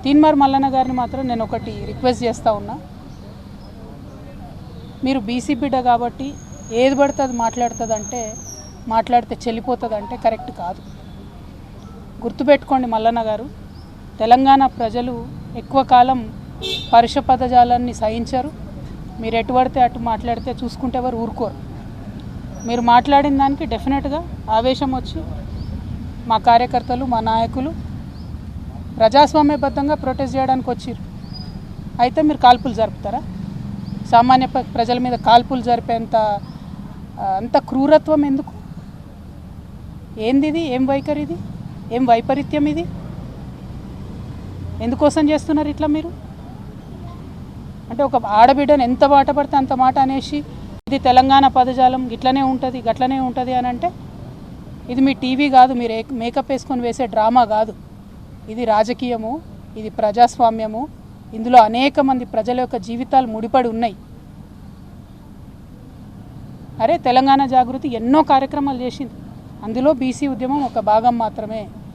తీన్మార్ మల్లన్న గారిని మాత్రం నేను ఒకటి రిక్వెస్ట్ చేస్తూ ఉన్నా, మీరు బీసీ బిడ్డ కాబట్టి ఏది పడితే అది మాట్లాడితే చెల్లిపోతుందంటే కరెక్ట్ కాదు. గుర్తుపెట్టుకోండి మల్లన్న గారు, తెలంగాణ ప్రజలు ఎక్కువ కాలం పరుష పదజాలాన్ని సహించరు. మీరు ఎటు పడితే అటు మాట్లాడితే చూసుకుంటే ఎవరు ఊరుకోరు. మీరు మాట్లాడిన దానికి డెఫినెట్గా ఆవేశం వచ్చి మా కార్యకర్తలు మా నాయకులు ప్రజాస్వామ్యబద్ధంగా ప్రొటెస్ట్ చేయడానికి వచ్చారు. అయితే మీరు కాల్పులు జరుపుతారా? సామాన్య ప్రజల మీద కాల్పులు జరిపేంత అంత క్రూరత్వం ఎందుకు? ఏంది ఇది? ఏం వైఖరి ఇది? ఏం వైపరీత్యం ఇది? ఎందుకోసం చేస్తున్నారు ఇట్లా మీరు? అంటే ఒక ఆడబిడ్డను ఎంత మాట పడితే అంత మాట అనేసి ఇది తెలంగాణ పదజాలం ఇట్లనే ఉంటుంది గట్లనే ఉంటుంది అని అంటే ఇది మీ టీవీ కాదు, మీరు మేకప్ వేసుకొని వేసే డ్రామా కాదు. ఇది రాజకీయము, ఇది ప్రజాస్వామ్యము. ఇందులో అనేక మంది ప్రజల యొక్క జీవితాలు ముడిపడి ఉన్నాయి. తెలంగాణ జాగృతి ఎన్నో కార్యక్రమాలు చేసింది, అందులో బీసీ ఉద్యమం ఒక భాగం మాత్రమే.